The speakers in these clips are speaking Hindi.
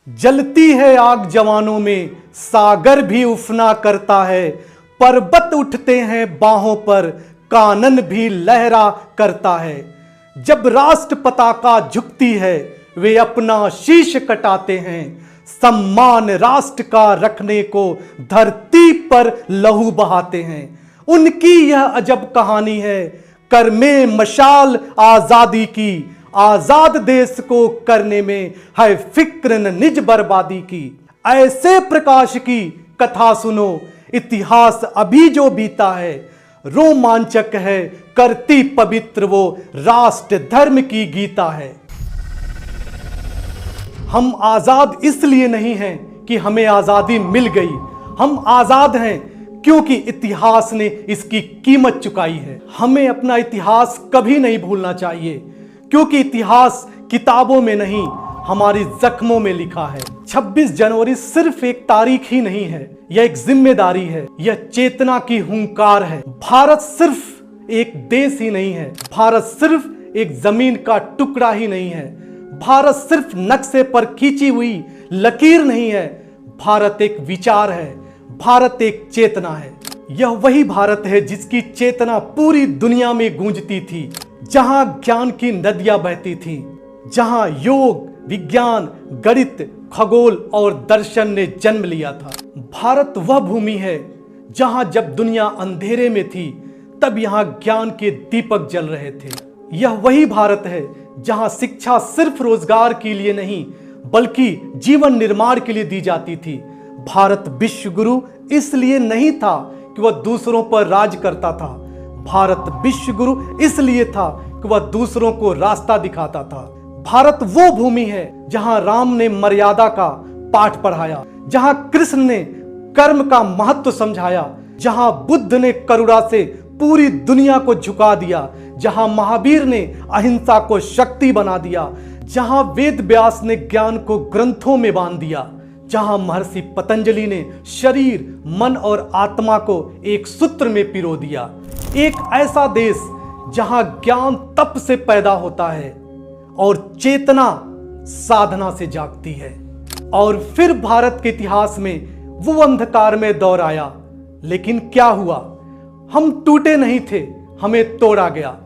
जलती है आग जवानों में, सागर भी उफना करता है। पर्वत उठते हैं बाहों पर, कानन भी लहरा करता है। जब राष्ट्र पताका झुकती है, वे अपना शीश कटाते हैं। सम्मान राष्ट्र का रखने को धरती पर लहू बहाते हैं। उनकी यह अजब कहानी है, कर्मे मशाल आजादी की। आजाद देश को करने में है फिक्र न निज बर्बादी की। ऐसे प्रकाश की कथा सुनो, इतिहास अभी जो बीता है। रोमांचक है, करती पवित्र वो राष्ट्र धर्म की गीता है। हम आजाद इसलिए नहीं हैं कि हमें आजादी मिल गई। हम आजाद हैं क्योंकि इतिहास ने इसकी कीमत चुकाई है। हमें अपना इतिहास कभी नहीं भूलना चाहिए, क्योंकि इतिहास किताबों में नहीं, हमारी जख्मों में लिखा है। 26 जनवरी सिर्फ एक तारीख ही नहीं है, यह एक जिम्मेदारी है, यह चेतना की हुंकार है। भारत सिर्फ एक देश ही नहीं है, भारत सिर्फ एक जमीन का टुकड़ा ही नहीं है, भारत सिर्फ नक्शे पर खींची हुई लकीर नहीं है। भारत एक विचार है, भारत एक चेतना है। यह वही भारत है जिसकी चेतना पूरी दुनिया में गूंजती थी, जहां ज्ञान की नदियां बहती थीं, जहां योग, विज्ञान, गणित, खगोल और दर्शन ने जन्म लिया था। भारत वह भूमि है जहां जब दुनिया अंधेरे में थी, तब यहां ज्ञान के दीपक जल रहे थे। यह वही भारत है जहां शिक्षा सिर्फ रोजगार के लिए नहीं, बल्कि जीवन निर्माण के लिए दी जाती थी। भारत विश्व गुरु इसलिए नहीं था कि वह दूसरों पर राज करता था, भारत विश्व गुरु इसलिए था कि वह दूसरों को रास्ता दिखाता था। भारत वो भूमि है जहां राम ने मर्यादा का पाठ पढ़ाया, जहां कृष्ण ने कर्म का महत्व समझाया, जहां बुद्ध ने करुणा से पूरी दुनिया को झुका दिया, जहां महावीर ने अहिंसा को शक्ति बना दिया, जहां वेद व्यास ने ज्ञान को ग्रंथों में बांध दिया, जहां महर्षि पतंजलि ने शरीर, मन और आत्मा को एक सूत्र में पिरो दिया। एक ऐसा देश जहां ज्ञान तप से पैदा होता है और चेतना साधना से जागती है। और फिर भारत के इतिहास में वो अंधकार में दौर आया, लेकिन क्या हुआ? हम टूटे नहीं थे, हमें तोड़ा गया।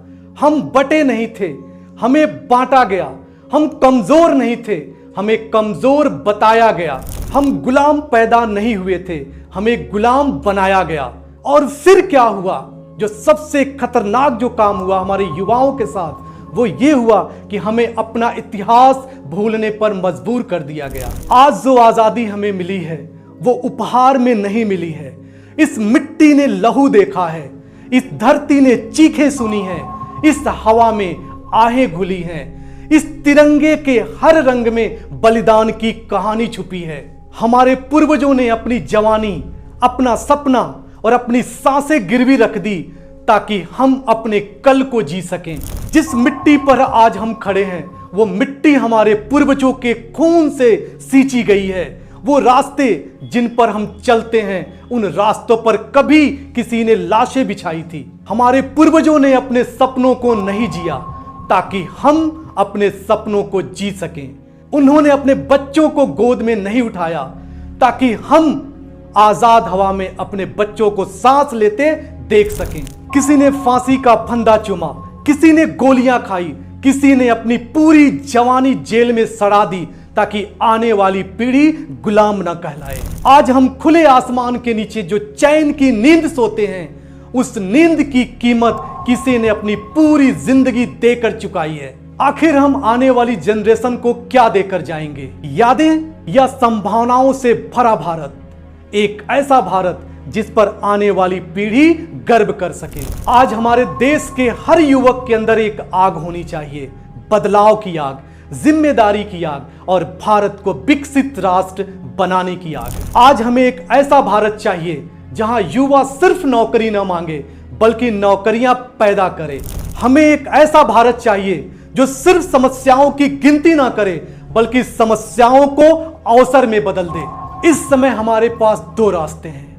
हम बटे नहीं थे, हमें बांटा गया। हम कमजोर नहीं थे, हमें कमजोर बताया गया। हम गुलाम पैदा नहीं हुए थे, हमें गुलाम बनाया गया। और फिर क्या हुआ? जो सबसे खतरनाक जो काम हुआ हमारे युवाओं के साथ, वो ये हुआ कि हमें अपना इतिहास भूलने पर मजबूर कर दिया गया। आज जो आजादी हमें मिली है, वो उपहार में नहीं मिली है। इस मिट्टी ने लहू देखा है, इस धरती ने चीखें सुनी है, इस हवा में आहें घुली हैं, इस तिरंगे के हर रंग में बलिदान की कहानी छुपी है। हमारे पूर्वजों ने अपनी जवानी, अपना सपना और अपनी सांसें गिरवी रख दी ताकि हम अपने कल को जी सकें। जिस मिट्टी पर आज हम खड़े हैं, वो मिट्टी हमारे पूर्वजों के खून से सींची गई है। वो रास्ते जिन पर हम चलते हैं, उन रास्तों पर कभी किसी ने लाशें बिछाई थी। हमारे पूर्वजों ने अपने सपनों को नहीं जिया ताकि हम अपने सपनों को जी सकें। उन्होंने अपने बच्चों को गोद में नहीं उठाया ताकि हम आजाद हवा में अपने बच्चों को सांस लेते देख सकें। किसी ने फांसी का फंदा चूमा, किसी ने गोलियां खाई, किसी ने अपनी पूरी जवानी जेल में सड़ा दी ताकि आने वाली पीढ़ी गुलाम न कहलाए। आज हम खुले आसमान के नीचे जो चैन की नींद सोते हैं, उस नींद की कीमत किसी ने अपनी पूरी जिंदगी देकर चुकाई है। आखिर हम आने वाली जनरेशन को क्या देकर जाएंगे? यादें या संभावनाओं से भरा भारत, एक ऐसा भारत जिस पर आने वाली पीढ़ी गर्व कर सके। आज हमारे देश के हर युवक के अंदर एक आग होनी चाहिए, बदलाव की आग, जिम्मेदारी की आग और भारत को विकसित राष्ट्र बनाने की आग। आज हमें एक ऐसा भारत चाहिए जहां युवा सिर्फ नौकरी न मांगे, बल्कि नौकरियां पैदा करे। हमें एक ऐसा भारत चाहिए जो सिर्फ समस्याओं की गिनती ना करे, बल्कि समस्याओं को अवसर में बदल दे। इस समय हमारे पास दो रास्ते हैं।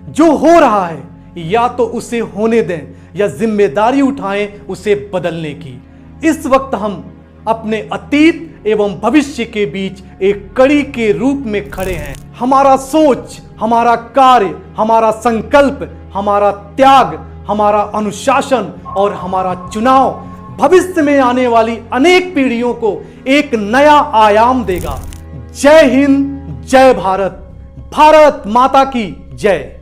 जो हो रहा है, या तो उसे होने दें या जिम्मेदारी उठाएं उसे बदलने की। इस वक्त हम अपने अतीत एवं भविष्य के बीच एक कड़ी के रूप में खड़े हैं। हमारा सोच, हमारा कार्य, हमारा संकल्प, हमारा त्याग, हमारा अनुशासन और हमारा चुनाव भविष्य में आने वाली अनेक पीढ़ियों को एक नया आयाम देगा। जय हिंद, जय भारत, भारत माता की जय।